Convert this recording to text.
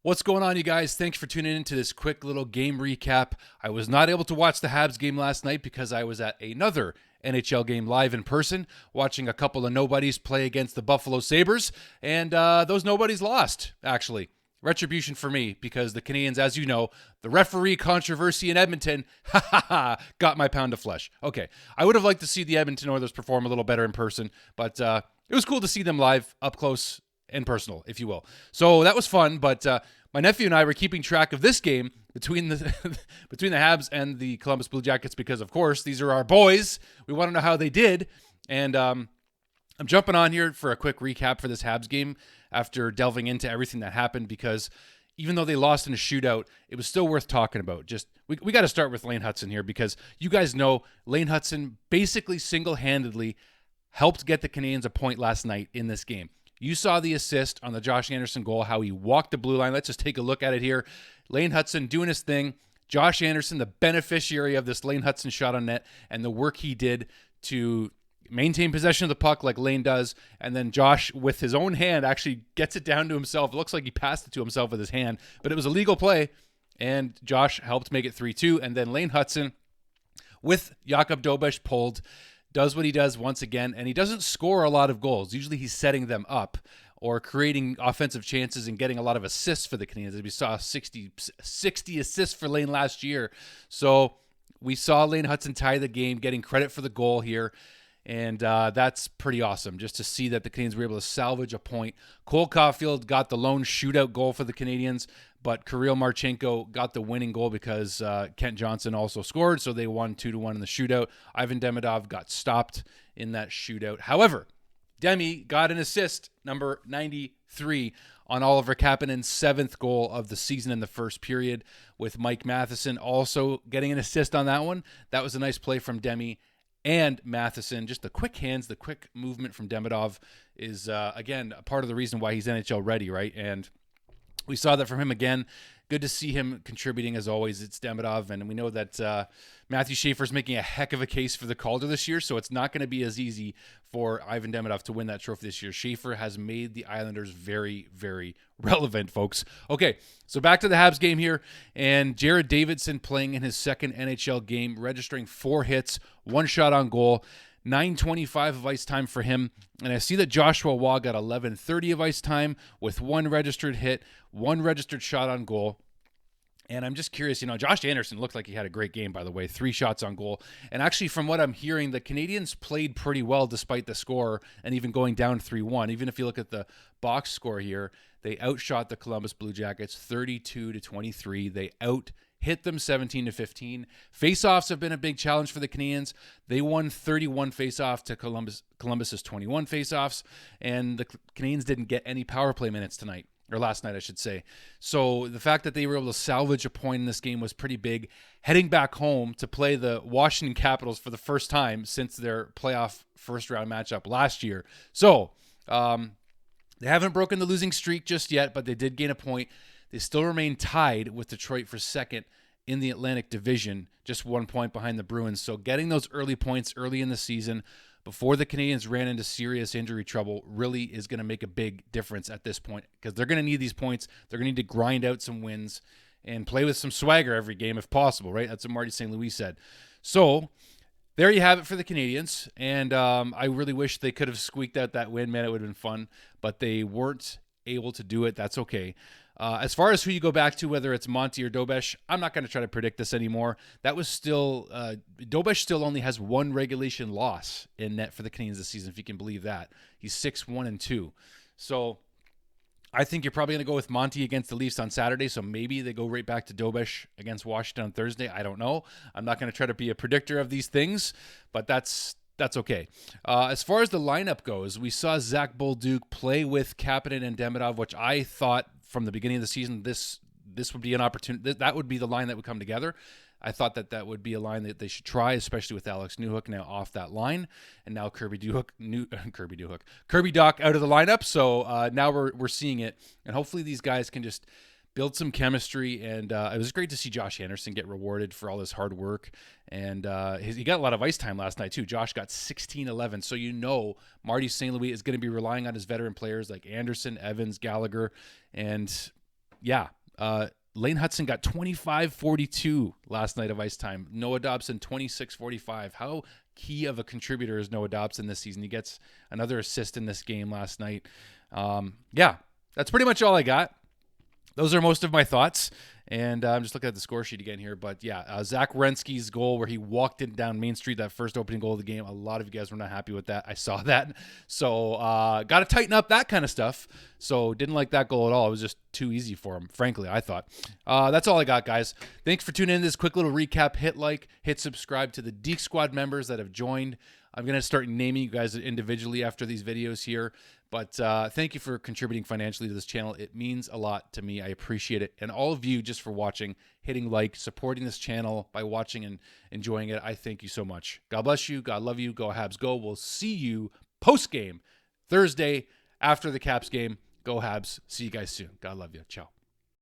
What's going on, you guys? Thanks for tuning in to this quick little game recap. I was not able to watch the Habs game last night because I was at another NHL game live in person, watching a couple of nobodies play against the Buffalo Sabres, and those nobodies lost, actually. Retribution for me, because the Canadiens, as you know, the referee controversy in Edmonton, got my pound of flesh. Okay, I would have liked to see the Edmonton Oilers perform a little better in person, but it was cool to see them live, up close and personal, if you will. So that was fun, but my nephew and I were keeping track of this game between the between the Habs and the Columbus Blue Jackets because, of course, these are our boys. We want to know how they did, and I'm jumping on here for a quick recap for this Habs game after delving into everything that happened because even though they lost in a shootout, it was still worth talking about. Just we got to start with Lane Hutson here because you guys know Lane Hutson basically single-handedly helped get the Canadiens a point last night in this game. You saw the assist on the Josh Anderson goal, how he walked the blue line. Let's just take a look at it here. Lane Hutson doing his thing. Josh Anderson, the beneficiary of this Lane Hutson shot on net and the work he did to maintain possession of the puck like Lane does. And then Josh, with his own hand, actually gets it down to himself. It looks like he passed it to himself with his hand, but it was a legal play. And Josh helped make it 3-2. And then Lane Hutson, with Jakub Dobeš pulled, does what he does once again, and he doesn't score a lot of goals. Usually he's setting them up or creating offensive chances and getting a lot of assists for the Canadiens. We saw 60 assists for Lane last year. So we saw Lane Hutson tie the game, getting credit for the goal here, and that's pretty awesome just to see that the Canadiens were able to salvage a point. Cole Caulfield got the lone shootout goal for the Canadiens, but Kirill Marchenko got the winning goal because Kent Johnson also scored, so they won 2-1 in the shootout. Ivan Demidov got stopped in that shootout. However, Demi got an assist, number 93, on Oliver Kapanen's 7th goal of the season in the first period, with Mike Matheson also getting an assist on that one. That was a nice play from Demi and Matheson. Just the quick hands, the quick movement from Demidov is, again, part of the reason why he's NHL ready, right? And we saw that from him again. Good to see him contributing as always. It's Demidov, and we know that Matthew Schaefer's making a heck of a case for the Calder this year, so it's not going to be as easy for Ivan Demidov to win that trophy this year. Schaefer has made the Islanders very, very relevant, folks. Okay, so back to the Habs game here, and Jared Davidson playing in his second NHL game, registering 4 hits, 1 shot on goal. 9:25 of ice time for him. And I see that Joshua Waugh got 11:30 of ice time with 1 registered hit, 1 registered shot on goal. And I'm just curious, Josh Anderson looked like he had a great game, by the way, 3 shots on goal. And actually, from what I'm hearing, the Canadiens played pretty well despite the score and even going down 3-1. Even if you look at the box score here, they outshot the Columbus Blue Jackets 32-23. They hit them 17-15. Faceoffs have been a big challenge for the Canadiens. They won 31 faceoff to Columbus's 21 faceoffs, and the Canadiens didn't get any power play minutes tonight, or last night, I should say. So the fact that they were able to salvage a point in this game was pretty big. Heading back home to play the Washington Capitals for the first time since their playoff first-round matchup last year. So they haven't broken the losing streak just yet, but they did gain a point. They still remain tied with Detroit for second in the Atlantic Division, just 1 point behind the Bruins. So getting those early points early in the season before the Canadiens ran into serious injury trouble really is going to make a big difference at this point because they're going to need these points. They're going to need to grind out some wins and play with some swagger every game if possible, right? That's what Marty St. Louis said. So there you have it for the Canadiens, and I really wish they could have squeaked out that win. Man, it would have been fun, but they weren't able to do it. That's okay. As far as who you go back to, whether it's Monty or Dobeš, I'm not going to try to predict this anymore. That was still Dobeš still only has 1 regulation loss in net for the Canadiens this season, if you can believe that. He's 6-1-2. So I think you're probably going to go with Monty against the Leafs on Saturday, so maybe they go right back to Dobeš against Washington on Thursday. I don't know. I'm not going to try to be a predictor of these things, but that's okay. As far as the lineup goes, we saw Zach Bolduc play with Kapanen and Demidov, which I thought from the beginning of the season, this would be an opportunity. That would be the line that would come together. I thought that would be a line that they should try, especially with Alex Newhook now off that line, and now Kirby Dach out of the lineup. So now we're seeing it, and hopefully these guys can just build some chemistry. And it was great to see Josh Anderson get rewarded for all his hard work. And he got a lot of ice time last night too. Josh got 16-11. So Marty St. Louis is going to be relying on his veteran players like Anderson, Evans, Gallagher, and Lane Hutson got 25-42 last night of ice time. Noah Dobson 26-45. How key of a contributor is Noah Dobson this season? He gets another assist in this game last night. That's pretty much all I got. Those are most of my thoughts. And I'm just looking at the score sheet again here. But Zach Werenski's goal where he walked it down Main Street, that first opening goal of the game. A lot of you guys were not happy with that. I saw that. So got to tighten up that kind of stuff. So didn't like that goal at all. It was just too easy for him, frankly, I thought. That's all I got, guys. Thanks for tuning in to this quick little recap. Hit like, hit subscribe to the Deke Squad members that have joined. I'm going to start naming you guys individually after these videos here. But thank you for contributing financially to this channel. It means a lot to me. I appreciate it. And all of you just for watching, hitting like, supporting this channel by watching and enjoying it. I thank you so much. God bless you. God love you. Go Habs, go. We'll see you post-game Thursday after the Caps game. Go Habs. See you guys soon. God love you. Ciao.